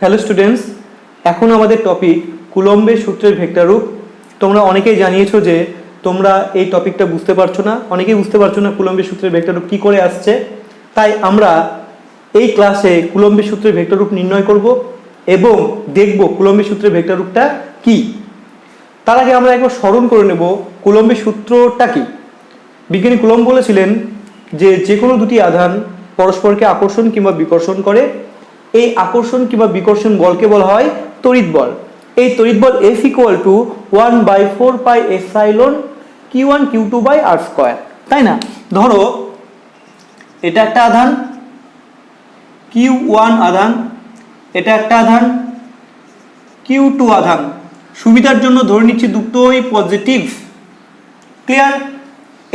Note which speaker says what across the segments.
Speaker 1: Hello students, এখন আমাদের topic কুলম্বের সূত্রের ভেক্টর রূপ। তোমরা অনেকেই জানিয়েছো যে তোমরা এই টপিকটা বুঝতে পারছো না, অনেকেই বুঝতে পারছো না কুলম্বের সূত্রের ভেক্টর রূপ কী করে আসছে। তাই আমরা এই ক্লাসে কুলম্বের সূত্রের ভেক্টর রূপ নির্ণয় করব এবং দেখব কুলম্বের সূত্রের ভেক্টর রূপটা কী। তার আগে আমরা একবার স্মরণ করে নেব কুলম্বের সূত্রটা কী। বিজ্ঞানী কুলম্ব বলেছিলেন যে কোনো দুটি আধান পরস্পরকে আকর্ষণ কিংবা বিকর্ষণ করে, এই আকর্ষণ কিংবা বিকর্ষণ বলকে বলা হয় তড়িৎ বল। এই তড়িৎ বল F = 1/4πε Q1 Q2/r², তাই না? ধরো এটা একটা আধান Q1 আধান, এটা একটা আধান Q2 আধান। সুবিধার জন্য ধরে নিচ্ছি দুটোই পজিটিভ। ক্লিয়ার?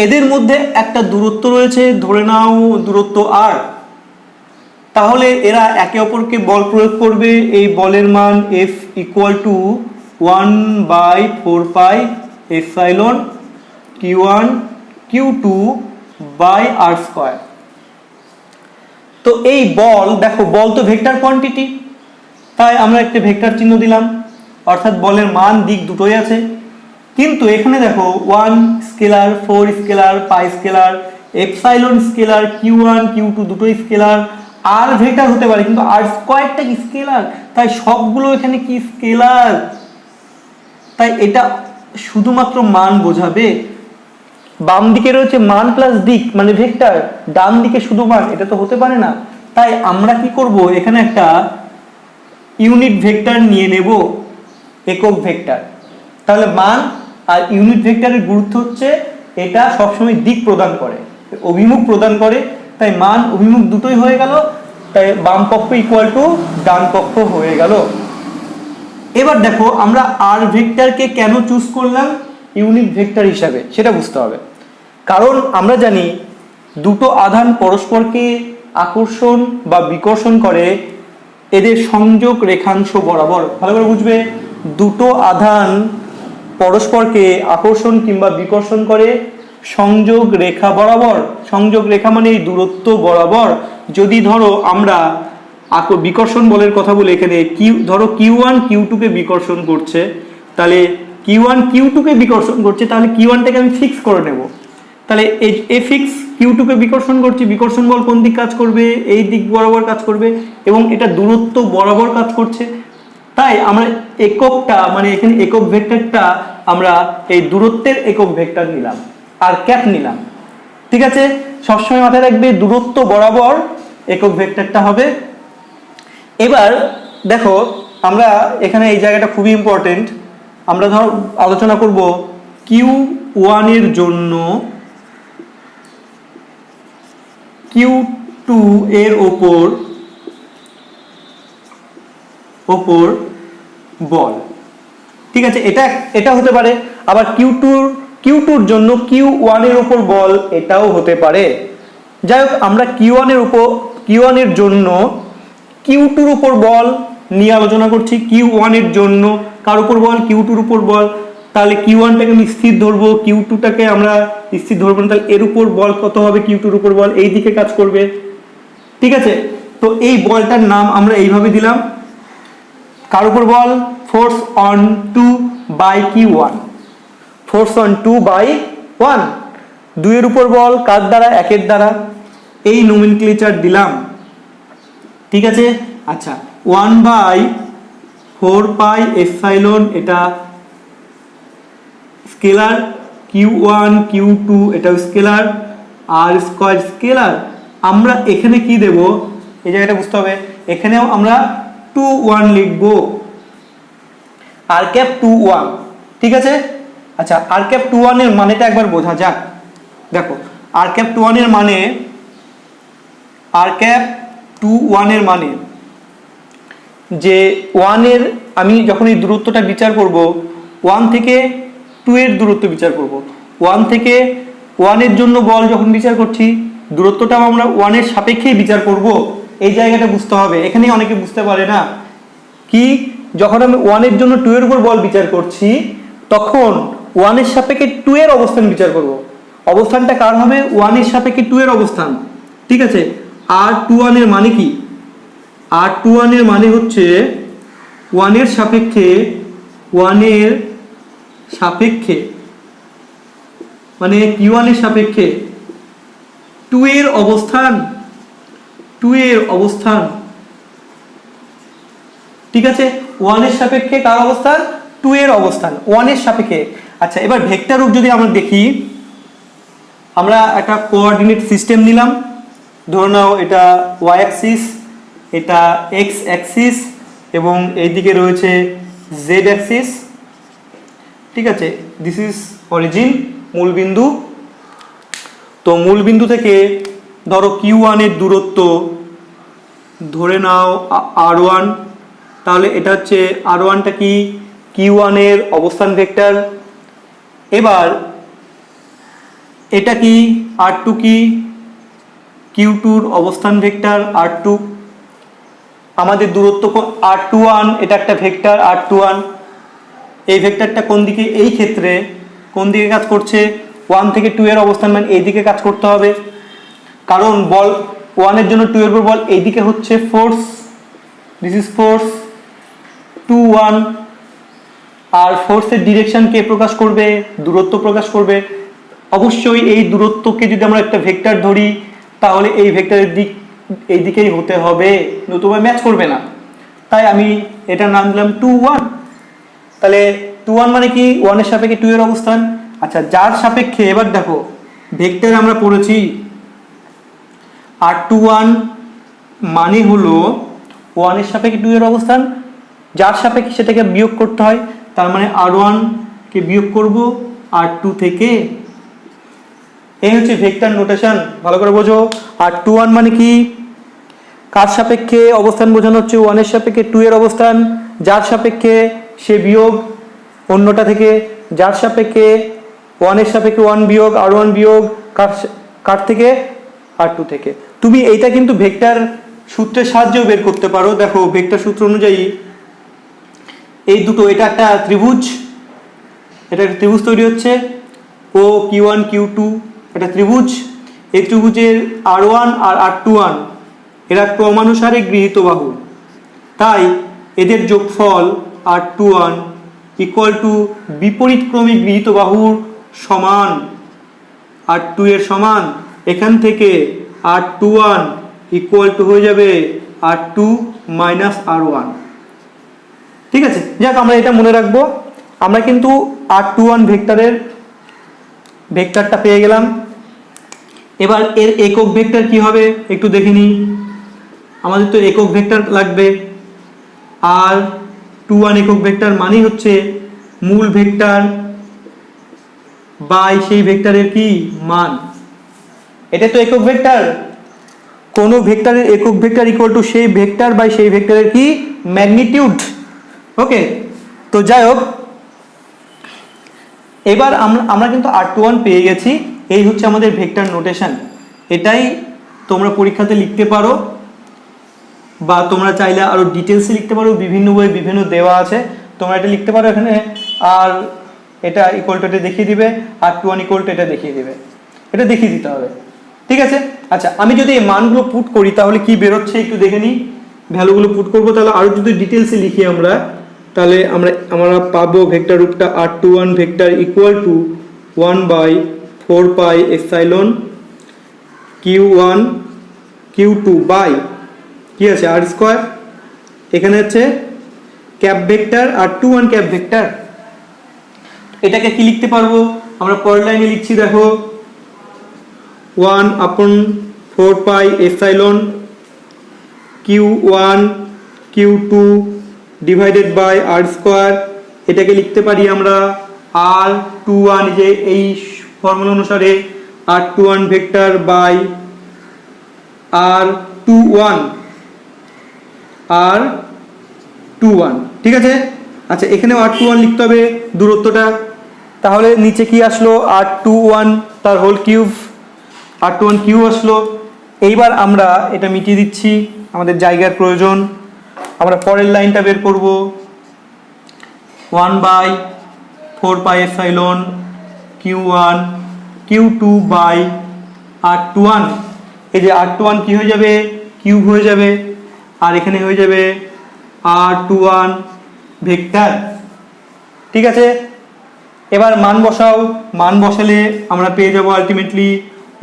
Speaker 1: এদের মধ্যে একটা দূরত্ব রয়েছে, ধরে নাও দূরত্ব r। তাহলে এরা একে অপরকে বল প্রয়োগ করবে। এই বলের মান F = 1/4πε Q1 Q2/r²। তো এই বল, দেখো বল তো ভেক্টর কোয়ান্টিটি, তাই আমরা একটা ভেক্টর চিহ্ন দিলাম, অর্থাৎ বলের মান দিক দুটোই আছে। কিন্তু এখানে দেখো 1 scalar, 4 scalar, pi scalar, epsilon scalar, Q1 Q2 দুটোই স্কেলার, আর ভেক্টর হতে পারে কিন্তু r²টা কি স্কেলার, তাই সবগুলো এখানে কি স্কেলার। তাই এটা শুধুমাত্র মান বোঝাবে। বাম দিকে রয়েছে মান প্লাস দিক মানে ভেক্টর, ডান দিকে শুধু মান, এটা তো হতে পারে না। তাই আমরা কি করব, এখানে একটা ইউনিট ভেক্টর নিয়ে নেব, একক ভেক্টর। তাহলে মান আর ইউনিট ভেক্টরের গুরুত্ব হচ্ছে এটা সবসময় দিক প্রদান করে, অভিমুখ প্রদান করে। তাই মান অভিমুখ দুটোই হয়ে গেল, তাই বাম পক্ষ = ডান পক্ষ হয়ে গেল। এবার দেখো আমরা আর ভেক্টরকে কেন চুজ করলাম ইউনিট ভেক্টর হিসাবে সেটা বুঝতে হবে। কারণ আমরা জানি দুটো আধান পরস্পরকে আকর্ষণ বা বিকর্ষণ করে এদের সংযোগ রেখাংশ বরাবর। ভালো করে বুঝবে, দুটো আধান পরস্পরকে আকর্ষণ কিংবা বিকর্ষণ করে সংযোগ রেখা বরাবর। সংযোগ রেখা মানে এই দূরত্ব বরাবর। যদি ধরো আমরা বিকর্ষণ বলের কথা বলে এখানে ধরো Q1 Q2 কে বিকর্ষণ করছে, তাহলে Q1 Q2 কে বিকর্ষণ করছে, তাহলে Q1টাকে আমি ফিক্স করে নেব। তাহলে এই ফিক্স Q2 কে বিকর্ষণ করছি, বিকর্ষণ বল কোন দিক কাজ করবে, এই দিক বরাবর কাজ করবে এবং এটা দূরত্ব বরাবর কাজ করছে। তাই আমরা এককটা মানে এখানে একক ভেক্টরটা আমরা এই দূরত্বের একক ভেক্টর নিলাম, আর ক্যাপ নিলাম। ঠিক আছে, সবসময় মাথায় রাখবে দূরত্ব বরাবর একক ভেক্টরটা হবে। এবার দেখো আমরা এখানে এই জায়গাটা খুবই ইম্পর্টেন্ট। আমরা ধর আলোচনা করব Q1 এর জন্য Q2 এর ওপর বল। ঠিক আছে, এটা হতে পারে। আবার Q2 এর জন্য Q1 এর উপর বল, এটাও হতে পারে। যাই হোক, আমরা Q1 এর জন্য Q2 এর উপর বল নিয়ে আলোচনা করছি। Q1 এর জন্য কার উপর বল? Q2 এর উপর বল। তাহলে Q1টাকে আমি স্থির ধরবো, Q2টাকে আমরা স্থির ধরবো না। তাহলে এর উপর বল কত হবে? Q2 এর উপর বল এই দিকে কাজ করবে। ঠিক আছে, তো এই বলটার নাম আমরা এইভাবে দিলাম। কার উপর বল? Force on 2 by Q1। Force on 2 by 1। 2 এর উপর বল কার দ্বারা? 1 এর দ্বারা। এই নোমেনক্লেচার দিলাম। ঠিক আছে, আচ্ছা 1/4πε এটা স্কেলার, Q1 Q2 এটাও স্কেলার, r² স্কেলার। আমরা এখানে কি দেব এই জায়গাটা বুঝতে হবে। এখানেও আমরা 2 1 লিখব, r⁻²1। ঠিক আছে, আচ্ছা r⁻²1 এর মানেটা একবার বোঝা যাক। দেখো r⁻²1 এর মানে, r⁻²1 এর মানে যে 1 এর আমি যখন এই দূরত্বটা বিচার করব, 1 থেকে 2 এর দূরত্ব বিচার করব। 1 থেকে 1 এর জন্য বল যখন বিচার করছি, দূরত্বটাও আমরা 1 এর সাপেক্ষেই বিচার করব। এই জায়গাটা বুঝতে হবে। এখানে অনেকে বুঝতে পারে না কি, যখন আমি 1 এর জন্য 2 এর উপর বল বিচার করছি, তখন 1 এর সাপেক্ষে 2 এর অবস্থান বিচার করব। অবস্থানটা কার হবে? 1 এর সাপেক্ষে 2 এর অবস্থান। ঠিক আছে, r21 এর মানে কি? r21 এর মানে হচ্ছে 1 এর সাপেক্ষে মানে q1 এর সাপেক্ষে 2 এর অবস্থান ঠিক আছে, 1 এর সাপেক্ষে কার অবস্থান, 2 এর অবস্থান 1 এর সাপেক্ষে। আচ্ছা, এবার ভেক্টর রূপ যদি আমরা দেখি, আমরা একটা কোঅর্ডিনেট সিস্টেম নিলাম, ধরে নাও এটা y অ্যাক্সিস, এটা x অ্যাক্সিস এবং এইদিকে রয়েছে z অ্যাক্সিস। ঠিক আছে, দিস ইজ অরিজিন, মূলবিন্দু। তো মূলবিন্দু থেকে ধরো q1 এর দূরত্ব ধরে নাও r1, তাহলে এটা হচ্ছে r1টা কি, q1 এর অবস্থান ভেক্টর। এবার এটা কি, r2 কি, q2 এর অবস্থান ভেক্টর r2। আমাদের দূরত্ব r21, এটা একটা ভেক্টর r21। এই ভেক্টরটা কোন দিকে, এই ক্ষেত্রে কোন দিকে কাজ করছে, 1 থেকে 2 এর অবস্থান মানে এই দিকে কাজ করতে হবে, কারণ বল 1 এর জন্য 2 এর উপর বল এইদিকে হচ্ছে ফোর্স, দিস ইজ ফোর্স 2 1। আর ফোর্সের ডিরেকশন কে প্রকাশ করবে, দূরত্ব প্রকাশ করবে। অবশ্যই এই দূরত্বকে যদি আমরা একটা ভেক্টর ধরি, তাহলে এই ভেক্টরের দিক এই দিকেই হতে হবে, নতুবা ম্যাচ করবে না। তাই আমি এটার নাম দিলাম 2 1। তাহলে 2 1 মানে কি, 1 এর সাপেক্ষে 2 এর অবস্থান। আচ্ছা, যার সাপেক্ষে, এবার দেখো ভেক্টর আমরা পড়েছি r21 মানে হলো 1 এর সাপেক্ষে 2 এর অবস্থান, যার সাপেক্ষে সেটাকে বিয়োগ করতে হয়, তার মানে r1 কে বিয়োগ করব r2 থেকে। এই হচ্ছে ভেক্টর নোটেশন, ভালো করে বোঝো। r21 মানে কি, কার সাপেক্ষে অবস্থান বোঝানো হচ্ছে, 1 এর সাপেক্ষে 2 এর অবস্থান, যার সাপেক্ষে সে বিয়োগ অন্যটা থেকে, যার সাপেক্ষে 1 এর সাপেক্ষে 1 বিয়োগ r1 বিয়োগ কার থেকে, r2 থেকে। তুমি এইটা কিন্তু ভেক্টর সূত্রের সাহায্যেও বের করতে পারো। দেখো ভেক্টর সূত্র অনুযায়ী এই দুটো, এটা একটা ত্রিভুজ, এটা একটা ত্রিভুজ তৈরি হচ্ছে, ও q1 q2 একটা ত্রিভুজ। এই ত্রিভুজের r1 আর r21 এরা ক্রমানুসারে গৃহীত বাহু, তাই এদের যোগফল r21 ইকুয়াল টু বিপরীত ক্রমে গৃহীত বাহুর সমান, r2 এর সমান। এখান থেকে r21 ইকুয়াল টু হয়ে যাবে r2 মাইনাস r1। ঠিক আছে, যাক আমরা এটা মনে রাখবো। আমরা কিন্তু r21 ভেক্টরটা পেয়ে গেলাম। এবার এর একক ভেক্টর কি হবে একটু দেখে নিই। আমাদের তো একক ভেক্টর লাগবে, আর 21 একক ভেক্টর মানে হচ্ছে মূল ভেক্টর বাই সেই ভেক্টরের কি মান। এটা তো একক ভেক্টর, কোন ভেক্টরের একক ভেক্টর ইকুয়াল টু সেই ভেক্টর বাই সেই ভেক্টরের কি ম্যাগনিটিউড। ওকে, তো যাই হোক, এবার আমরা কিন্তু r21 পেয়ে গেছি। এই হচ্ছে আমাদের ভেক্টর নোটেশন। এটাই তোমরা পরীক্ষাতে লিখতে পারো, বা তোমরা চাইলে আরো ডিটেলসে লিখতে পারো, বিভিন্ন বই বিভিন্ন দেওয়া আছে, তোমরা এটা লিখতে পারো এখানে। আর এটা ইকুয়াল টু এটা দেখিয়ে দিবে, r21 ইকুয়াল টু এটা দেখিয়ে দিবে, এটা দেখিয়ে দিতে হবে। ঠিক আছে, আচ্ছা আমি যদি এই মানগুলো পুট করি তাহলে কি বেরোচ্ছে একটু দেখে নিই। ভ্যালুগুলো পুট করবো, তাহলে আরো যদি ডিটেলসে লিখি আমরা, তাহলে আমরা পাবো ভেক্টর রূপটা r21 vector equal to 1/4 pi epsilon q1 q2 by কি আছে r স্কয়ার। এখানে হচ্ছে cap vector r21 cap vector. এটাকে কি লিখতে পারবো আমরা, পরের লাইনে লিখছি দেখো 1/4 pi epsilon q1 q2 divided by r square. এটাকে লিখতে পারি আমরা r21, যে এই ফর্মুলা অনুসারে r21 ভেক্টর বাই r21। ঠিক আছে, আচ্ছা এখানেও r21 লিখতে হবে দূরত্বটা। তাহলে নিচে কি আসলো, r21 তার হোল কিউব, r21 কিউ আসলো। এইবার আমরা এটা মিটিয়ে দিচ্ছি, আমাদের জায়গার প্রয়োজন। আমরা পরের লাইনটা বের করব, 1/4 pi epsilon q1 q2 by r21। এই যে r21 কি হয়ে যাবে, কিউব হয়ে যাবে। আর এখানে হয়ে যাবে R21 ভেক্টর। ঠিক আছে, এবার মান বসাও। মান বসালে আমরা পেয়ে যাব ultimately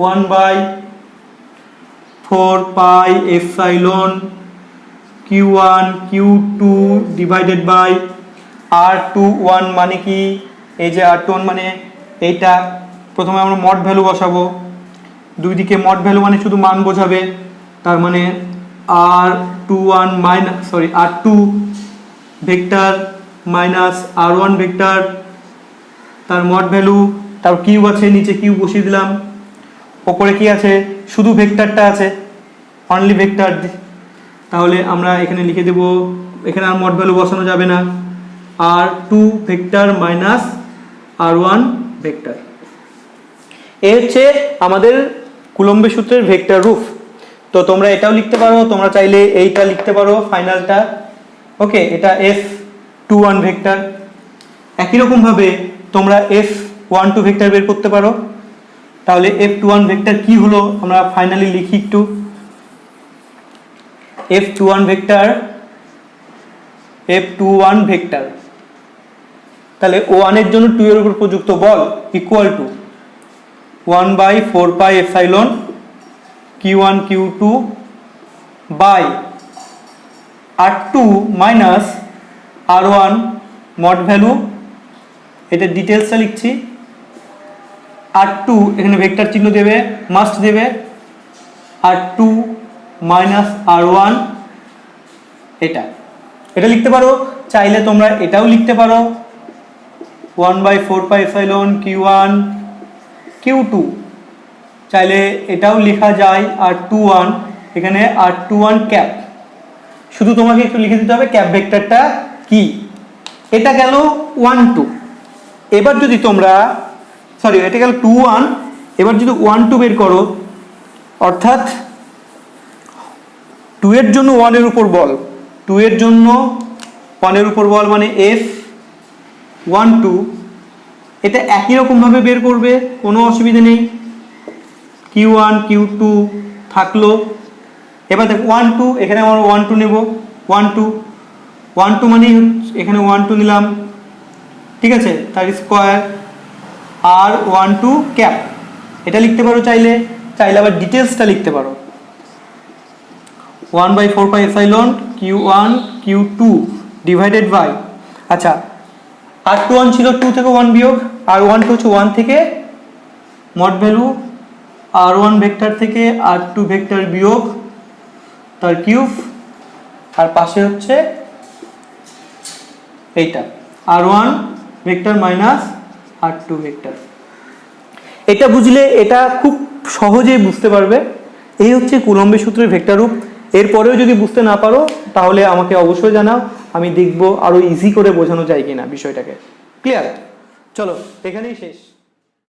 Speaker 1: 1/4 pi epsilon Q1 Q2 divided by R21 মানে কি, এই যে R21 মানে এইটা, প্রথমে আমরা মড ভ্যালু বসাবো, দুই দিকে মড ভ্যালু মানে শুধু মান বোঝাবে, তার মানে R21 minus R2 vector minus R1 vector, তার মড ভ্যালু, তার কিউব আছে, নিচে কিউব বসিয়ে দিলাম, ওপরে কি আছে, শুধু ভেক্টরটা আছে, অনলি ভেক্টর। তাহলে আমরা এখানে লিখে দেব, এখানে আর মড ভ্যালু বসানো যাবে না, R2 vector minus R1 vector. এই হচ্ছে আমাদের কুলম্বের সূত্রের ভেক্টর রূপ। তো তোমরা এটাও লিখতে পারো, তোমরা চাইলে এইটা লিখতে পারো ফাইনালটা, ওকে, এটা F21 ভেক্টর। একই রকম ভাবে তোমরা F12 ভেক্টর বের করতে পারো। তাহলে F21 ভেক্টর কি হলো আমরা ফাইনালি লিখি একটু। F21 ভেক্টর তাহলে O1 এর জন্য 2 এর উপর প্রযুক্ত বল equal to 1/4 pi epsilon Q1 Q2 by R2 minus R1 mod value, এটা ডিটেলসটা লিখছি। R2 এখানে ভেক্টর চিহ্ন দেবে, মাস্ট দেবে, R2 মাইনাস R1, এটা লিখতে পারো। চাইলে তোমরা এটাও লিখতে পারো 1/4 পাই এপসাইলন Q1 Q2, চাইলে এটাও লেখা যায় R21, এখানে R21 ক্যাপ, শুধু তোমাকে একটু লিখে দিতে হবে ক্যাপ ভেক্টরটা কি। এটা গেল 1 2। এবার যদি তোমরা এটা গেল 2 1, এবার যদি 1 2 বের করো, অর্থাৎ 2 এর জন্য 1 এর উপর বল, 2 এর জন্য 1 এর উপর বল মানে F12, এটা একই রকম ভাবে বের করবে, কোনো অসুবিধা নেই। Q1 Q2 থাকলো। এবার দেখো 1 2, এখানে আমরা 1 2 নেব, 1 2 মানে এখানে 1 2 নিলাম, ঠিক আছে, তার স্কয়ার R12 ক্যাপ, এটা লিখতে পারো চাইলে আবার ডিটেলসটা লিখতে পারো 1/4 pi epsilon Q1 Q2 divided by, আচ্ছা R21 ছিল 2 থেকে 1 বিয়োগ, R12 হচ্ছে 1 থেকে মড ভ্যালু R1 ভেক্টর থেকে R2 ভেক্টর বিয়োগ তার কিউব, আর পাশে হচ্ছে এইটা R1 vector minus R2 vector. এটা বুঝলে এটা খুব সহজেই বুঝতে পারবে। এই হচ্ছে কুলম্বের সূত্রের ভেক্টর রূপ। এরপরেও যদি বুঝতে না পারো তাহলে আমাকে অবশ্যই জানাও, আমি দেখব আরো ইজি করে বোঝানো যায় কিনা বিষয়টাকে। ক্লিয়ার? চলো এখানেই শেষ।